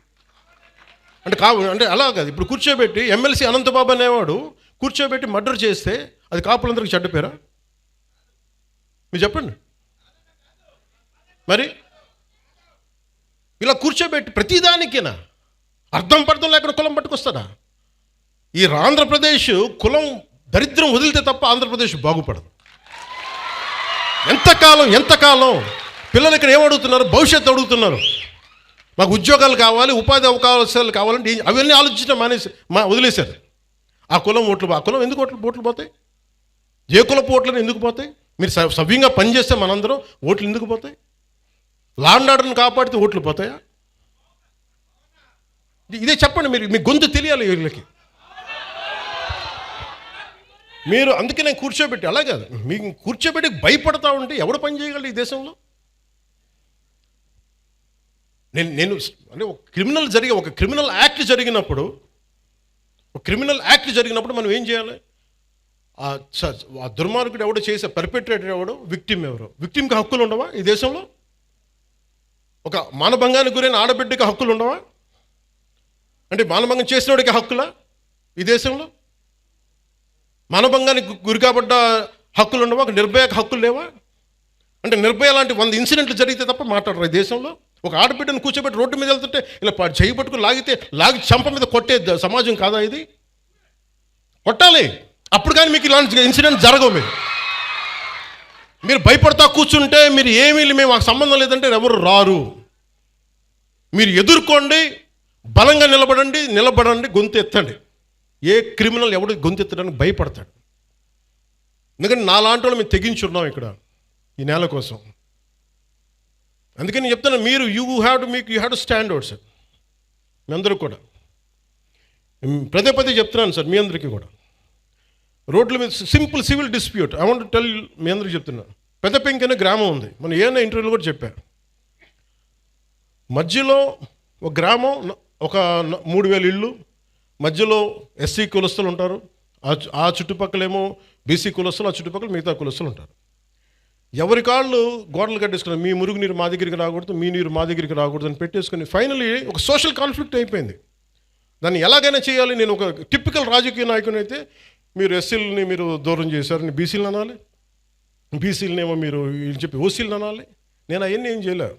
అంటే అలా కాదు. ఇప్పుడు కూర్చోబెట్టి ఎమ్మెల్సీ అనంతబాబు అనేవాడు కూర్చోబెట్టి మర్డర్ చేస్తే అది కాపులందరికీ చెడ్డ పేరా? మీరు చెప్పండి. మరి ఇలా కూర్చోబెట్టి ప్రతిదానికేనా అర్థం పర్థం లేకుండా కులం పట్టుకొస్తాడా? ఈ ఆంధ్రప్రదేశ్ కులం దరిద్రం వదిలితే తప్ప ఆంధ్రప్రదేశ్ బాగుపడదు. ఎంతకాలం పిల్లలు ఇక్కడ ఏమడుగుతున్నారు? భవిష్యత్తు అడుగుతున్నారు. మాకు ఉద్యోగాలు కావాలి, ఉపాధి అవకాశాలు కావాలంటే అవన్నీ ఆలోచించడం వదిలేశారు. ఆ కులం ఎందుకు ఓట్లు పోతాయి? ఏ కులపు ఓట్లను ఎందుకు పోతాయి? మీరు సవ్యంగా పనిచేస్తే మనందరం ఓట్లు ఎందుకు పోతాయి? లా అండ్ ఆర్డర్ని కాపాడితే ఓట్లు పోతాయా? ఇదే చెప్పండి. మీ గొంతు తెలియాలి వీళ్ళకి. మీరు అందుకే నేను కూర్చోబెట్టి అలా కాదు, మీకు కూర్చోబెట్టి భయపడతా ఉంటే ఎవడు పని చేయగలడు ఈ దేశంలో? నేను అంటే ఒక క్రిమినల్ యాక్ట్ జరిగినప్పుడు మనం ఏం చేయాలి? ఆ దుర్మార్గుడు ఎవడో చేసే పర్పెట్రేటర్ ఎవడో, విక్టిమ్కి హక్కులు ఉండవా ఈ దేశంలో? ఒక మానభంగానికి గురైన ఆడబిడ్డకి హక్కులు ఉండవా? అంటే మానభంగం చేసినోడికి హక్కులా ఈ దేశంలో? మానభంగానికి గురి కాబడ్డ హక్కులు ఉండవా? ఒక నిర్భయకు హక్కులు లేవా? అంటే నిర్భయ లాంటి 100 ఇన్సిడెంట్లు జరిగితే తప్ప మాట్లాడరు ఈ దేశంలో. ఒక ఆడబిడ్డను కూర్చోబెట్టి రోడ్డు మీద వెళ్తుంటే ఇలా చేయబట్టుకుని లాగి చంప మీద కొట్టే సమాజం కాదా ఇది? కొట్టాలి. అప్పుడు కానీ మీకు ఇలాంటి ఇన్సిడెంట్ జరగవు. మీరు భయపడతా కూర్చుంటే మేము మాకు సంబంధం లేదంటే ఎవరు రారు. మీరు ఎదుర్కోండి, బలంగా నిలబడండి, గొంతు ఎత్తండి. ఏ క్రిమినల్ ఎవడు గొంతు ఎత్తడానికి భయపడతాడు? ఎందుకంటే నాలాంటి వాళ్ళు మేము తెగించున్నాం ఇక్కడ ఈ నేల కోసం. అందుకని నేను చెప్తాను, you have to stand out sir. మీ అందరూ కూడా పదే చెప్తున్నాను సార్, మీ అందరికీ కూడా. రోడ్ల మీద simple civil dispute I want tell, మీ అందరికీ చెప్తున్నాను. పెద్దపెంకి అనే గ్రామం ఉంది, మనం ఏమైనా ఇంటర్వ్యూలో కూడా చెప్పారు. మధ్యలో ఒక గ్రామం, ఒక 3000 ఇళ్ళు, మధ్యలో ఎస్సీ కులస్తులు ఉంటారు, ఆ చుట్టుపక్కలేమో బీసీ కులస్తులు, ఆ చుట్టుపక్కల మిగతా కులస్తులు ఉంటారు. ఎవరి కాళ్ళు గోడలు కట్టేసుకున్నారు. మీ మురుగు నీరు మా దగ్గరికి రాకూడదు, మీ నీరు మా దగ్గరికి రాకూడదు అని పెట్టేసుకుని ఫైనలీ ఒక సోషల్ కాన్ఫ్లిక్ట్ అయిపోయింది. దాన్ని ఎలాగైనా చేయాలి. నేను ఒక టిపికల్ రాజకీయ నాయకుని అయితే, మీరు ఎస్సీలని మీరు దూరం చేశారని బీసీలను అనాలి, బీసీలనేమో మీరు చెప్పి ఓసీలను అనాలి. నేను అవన్నీ ఏం చేయలే.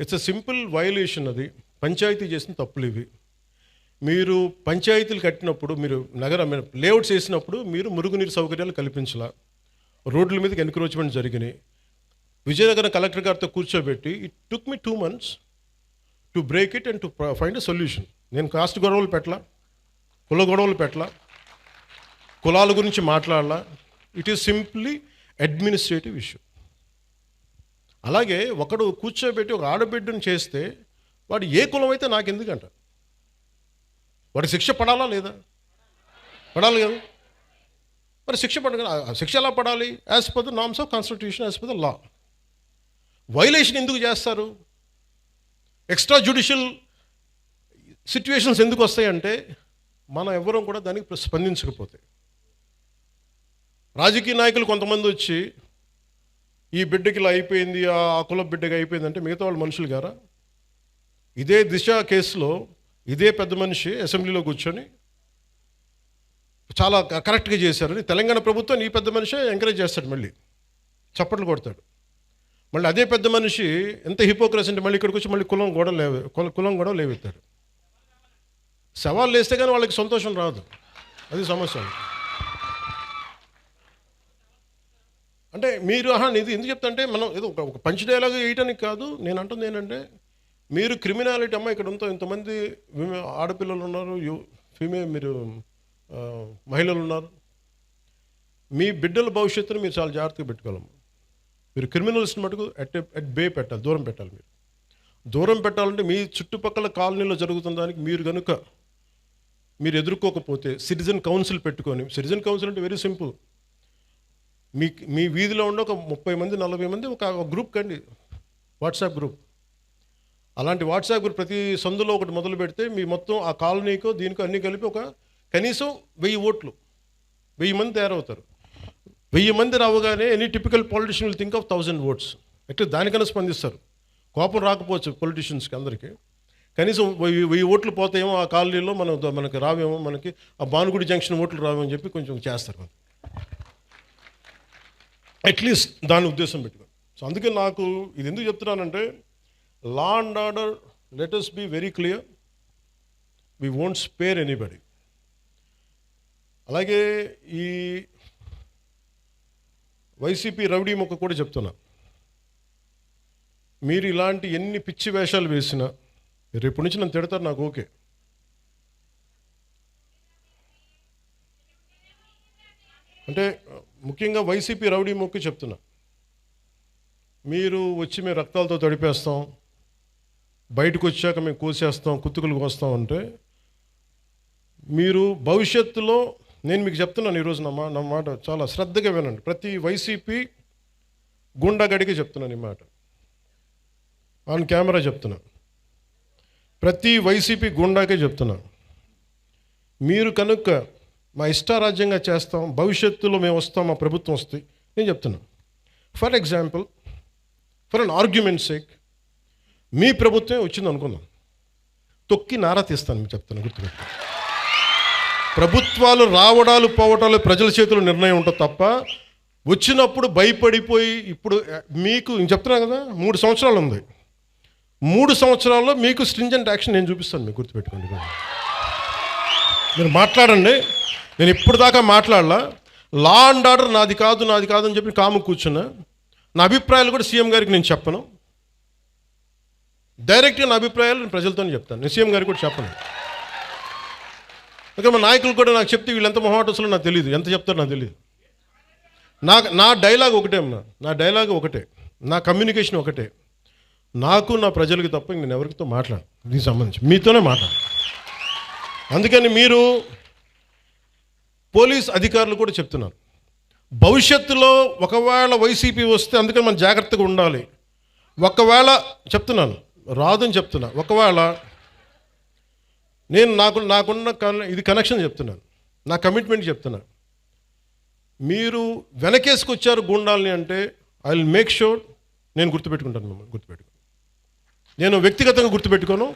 It's a simple violation. అది పంచాయతీ చేసిన తప్పులు ఇవి. మీరు పంచాయతీలు కట్టినప్పుడు, మీరు లేఅవుట్స్ వేసినప్పుడు మీరు మురుగునీరు సౌకర్యాలు కల్పించాల. రోడ్ల మీదకి ఎన్క్రోచ్మెంట్ జరిగినాయి. విజయనగరం కలెక్టర్ గారితో కూర్చోబెట్టి it took me 2 months to break it and to find a solution. నేను కాస్ట్ గొడవలు పెట్టలా, కుల గొడవలు పెట్టలా, కులాల గురించి మాట్లాడాలా. It is simply administrative issue. అలాగే ఒకడు కూర్చోబెట్టి ఒక ఆడబిడ్డను చేస్తే వాడు ఏ కులం అయితే నాకు ఎందుకంట? వాడికి శిక్ష పడాలా లేదా? పడాలి కదా. మరి శిక్ష ఎలా పడాలి? As per the norms of constitution, as per the law. Violation ఎందుకు చేస్తారు? ఎక్స్ట్రా జ్యుడిషియల్ సిచ్యువేషన్స్ ఎందుకు వస్తాయంటే మనం ఎవ్వరం కూడా దానికి స్పందించకపోతే. రాజకీయ నాయకులు కొంతమంది వచ్చి ఈ బిడ్డకి ఇలా అయిపోయింది, ఆ కుల బిడ్డకి అయిపోయింది అంటే మిగతా వాళ్ళు మనుషులు గారా? ఇదే దిశ కేసులో ఇదే పెద్ద మనిషి అసెంబ్లీలో కూర్చొని చాలా కరెక్ట్గా చేశారని తెలంగాణ ప్రభుత్వం ఈ పెద్ద మనిషి ఎంకరేజ్ చేస్తాడు, మళ్ళీ చప్పట్లు కొడతాడు. మళ్ళీ అదే పెద్ద మనిషి ఎంత హిపోక్రసీ అంటే మళ్ళీ ఇక్కడికి వచ్చి మళ్ళీ కులం గొడవ లేవెత్తాడు. సవాళ్ళు వేస్తే కానీ వాళ్ళకి సంతోషం రాదు, అది సమస్య. అంటే మీరు ఇది ఎందుకు చెప్తా అంటే, మనం ఏదో ఒక పంచ్ డైలాగ్ వేయటానికి కాదు. నేను అంటుంది ఏంటంటే, మీరు క్రిమినాలిటీ అమ్మ ఇక్కడ ఇంతమంది ఆడపిల్లలు ఉన్నారు, మీరు మహిళలు ఉన్నారు, మీ బిడ్డల భవిష్యత్తును మీరు చాలా జాగ్రత్తగా పెట్టుకోవాలమ్మా. మీరు క్రిమినల్స్ని మటుకు అట్ బే పెట్టాలి, దూరం పెట్టాలి. మీరు దూరం పెట్టాలంటే మీ చుట్టుపక్కల కాలనీలో జరుగుతున్న దానికి మీరు ఎదుర్కోకపోతే సిటిజన్ కౌన్సిల్ పెట్టుకొని, సిటిజన్ కౌన్సిల్ అంటే వెరీ సింపుల్. మీ వీధిలో ఉండే ఒక 30 మంది 40 మంది ఒక గ్రూప్ కండి, వాట్సాప్ గ్రూప్. అలాంటి వాట్సాప్ గ్రూప్ ప్రతి సందులో ఒకటి మొదలు పెడితే మీ మొత్తం ఆ కాలనీకో దీనికో అన్నీ కలిపి ఒక కనీసం 1000 ఓట్లు, 1000 మంది తయారవుతారు. 1000 మంది రావగానే any typical politician will think of 1000 votes. అట్లా దానికన్నా స్పందిస్తారు. కోపం రాకపోవచ్చు పొలిటీషియన్స్కి అందరికీ, కనీసం 1000 ఓట్లు పోతాయేమో ఆ కాలనీలో, మనకి రావేమో, మనకి ఆ భానుగుడి జంక్షన్ ఓట్లు రావేమో అని చెప్పి కొంచెం చేస్తారు. అట్లీస్ట్ దాని ఉద్దేశం పెట్టుకోండి. సో అందుకే నాకు ఇది ఎందుకు చెప్తున్నానంటే, law and order, let us be very clear, we won't spare anybody. అలాగే ఈ వైసీపీ రౌడీ మొక్క కూడా చెప్తున్నా, మీరు ఇలాంటి ఎన్ని పిచ్చి వేషాలు వేసినా రేపు నుంచి నన్ను తిడతారు, నాకు ఓకే. అంటే ముఖ్యంగా వైసీపీ రౌడీ మొక్కి చెప్తున్నా, మీరు వచ్చి మేము రక్తాలతో తడిపేస్తాం, బయటకు వచ్చాక మేము కోసేస్తాం, కుత్తుకులు కోస్తాం అంటే, మీరు భవిష్యత్తులో, నేను మీకు చెప్తున్నాను ఈరోజు నా మాట చాలా శ్రద్ధగా వినండి. ప్రతి వైసీపీ గుండాగడికి చెప్తున్నాను ఈ మాట, ఆన్ కెమెరా చెప్తున్నా, ప్రతి వైసీపీ గుండాకే చెప్తున్నా, మీరు కనుక మా ఇష్టారాజ్యంగా చేస్తాం, భవిష్యత్తులో మేము వస్తాం, మా ప్రభుత్వం వస్తుంది, నేను చెప్తున్నా. For example, for an argument sake, మీ ప్రభుత్వమే వచ్చింది అనుకుందాం, తొక్కి నారా తీస్తాను మీకు చెప్తాను, గుర్తుపెట్టు. ప్రభుత్వాలు రావడాలు పోవటాలు ప్రజల చేతుల్లో నిర్ణయం ఉంటుంది తప్ప, వచ్చినప్పుడు భయపడిపోయి, ఇప్పుడు మీకు నేను చెప్తున్నా కదా, 3 సంవత్సరాలు ఉంది, 3 సంవత్సరాల్లో మీకు స్ట్రింజెంట్ యాక్షన్ నేను చూపిస్తాను, మీకు గుర్తుపెట్టుకోండి. మీరు మాట్లాడండి, నేను ఇప్పుడు దాకా మాట్లాడలా. లా అండ్ ఆర్డర్ నాది కాదు అని చెప్పి కాము కూర్చున్నా. నా అభిప్రాయాలు కూడా సీఎం గారికి నేను చెప్పను, డైరెక్ట్గా నా అభిప్రాయాలు నేను ప్రజలతోనే చెప్తాను, నేను సీఎం గారికి కూడా చెప్పను. ఇంకా మా నాయకులు కూడా నాకు చెప్తే వీళ్ళు ఎంత మొహాటసులో నాకు తెలియదు, ఎంత చెప్తారో నాకు తెలియదు. నా డైలాగ్ ఒకటే అమ్మా, నా డైలాగ్ ఒకటే, నా కమ్యూనికేషన్ ఒకటే, నాకు నా ప్రజలకి తప్ప నేను ఎవరితో మాట్లాడు, దీనికి సంబంధించి మీతోనే మాట్లాడు. అందుకని మీరు పోలీస్ అధికారులు కూడా చెప్తున్నారు, భవిష్యత్తులో ఒకవేళ వైసీపీ వస్తే, అందుకని మనం జాగ్రత్తగా ఉండాలి. ఒకవేళ చెప్తున్నాను, రాదని చెప్తున్నా, ఒకవేళ నేను నాకున్న ఇది కనెక్షన్ చెప్తున్నాను, నా కమిట్మెంట్ చెప్తున్నా, మీరు వెనకేసుకొచ్చారు గూండాల్ని అంటే ఐ విల్ మేక్ షూర్ నేను గుర్తుపెట్టుకుంటాను, మిమ్మల్ని గుర్తుపెట్టుకుని, నేను వ్యక్తిగతంగా గుర్తుపెట్టుకోను.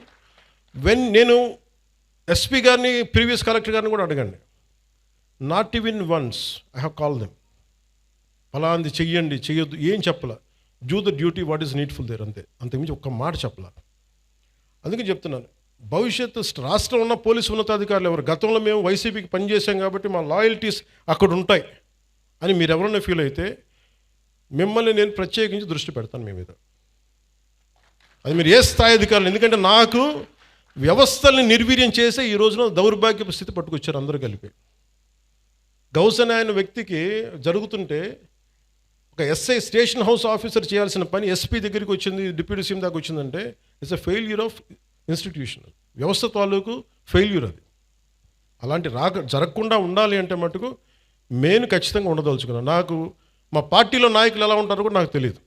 నేను ఎస్పీ గారిని, ప్రీవియస్ కలెక్టర్ గారిని కూడా అడగండి, not even once I have call them, ఫలాంది చెయ్యండి చెయ్యొద్దు ఏం చెప్పలా, do the duty what is needful there, అంతకుమించి ఒక్క మాట చెప్పలా. అందుకే చెప్తున్నాను, భవిష్యత్తు రాష్ట్రం ఉన్న పోలీసు ఉన్నతాధికారులు ఎవరు, గతంలో మేము వైసీపీకి పనిచేసాం కాబట్టి మా లాయల్టీస్ అక్కడ ఉంటాయి అని మీరు ఎవరన్నా ఫీల్ అయితే, మిమ్మల్ని నేను ప్రత్యేకించి దృష్టి పెడతాను మీ మీద. అది మీరు ఏ స్థాయి అధికారులు, ఎందుకంటే నాకు వ్యవస్థల్ని నిర్వీర్యం చేసే ఈ రోజున దౌర్భాగ్యపు స్థితి పట్టుకొచ్చారు అందరూ కలిపి. గౌసన్ ఆయన వ్యక్తికి జరుగుతుంటే ఒక ఎస్ఐ, స్టేషన్ హౌస్ ఆఫీసర్ చేయాల్సిన పని ఎస్పీ దగ్గరికి వచ్చింది, డిప్యూటీ సీఎం దాకా వచ్చిందంటే it's a failure of institution, వ్యవస్థ తాలూకు ఫెయిల్యూర్ అది. అలాంటి జరగకుండా ఉండాలి అంటే మటుకు నేను ఖచ్చితంగా ఉండదలుచుకున్నాను. నాకు మా పార్టీలో నాయకులు ఎలా ఉంటారో కూడా నాకు తెలియదు,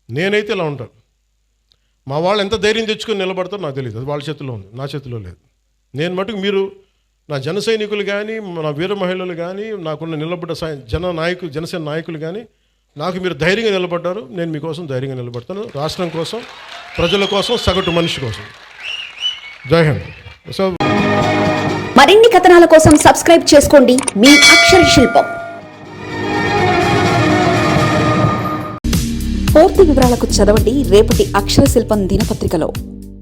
నేనైతే ఎలా ఉంటాను, మా వాళ్ళు ఎంత ధైర్యం తెచ్చుకొని నిలబడతారో నాకు తెలియదు, అది వాళ్ళ చేతిలో ఉంది, నా చేతిలో లేదు. నేను మటుకు మీరు నా జన సైనికులు కానీ, నా వీర మహిళలు కానీ, నాకున్న నిలబడ్డ జనసేన నాయకులు కానీ, నాకు మీరు ధైర్యంగా నిలబడ్డారు, నేను మీకోసం ధైర్యంగా నిలబడతాను, రాష్ట్రం కోసం, ప్రజల కోసం, సగటు మనిషి కోసం. జై హింద్. సో మరిన్ని కథనాల కోసం సబ్స్క్రైబ్ చేసుకోండి మీ అక్షర శిల్పం. పూర్తి వివరాలకు చదవండి రేపటి అక్షర శిల్పం దినపత్రికలో.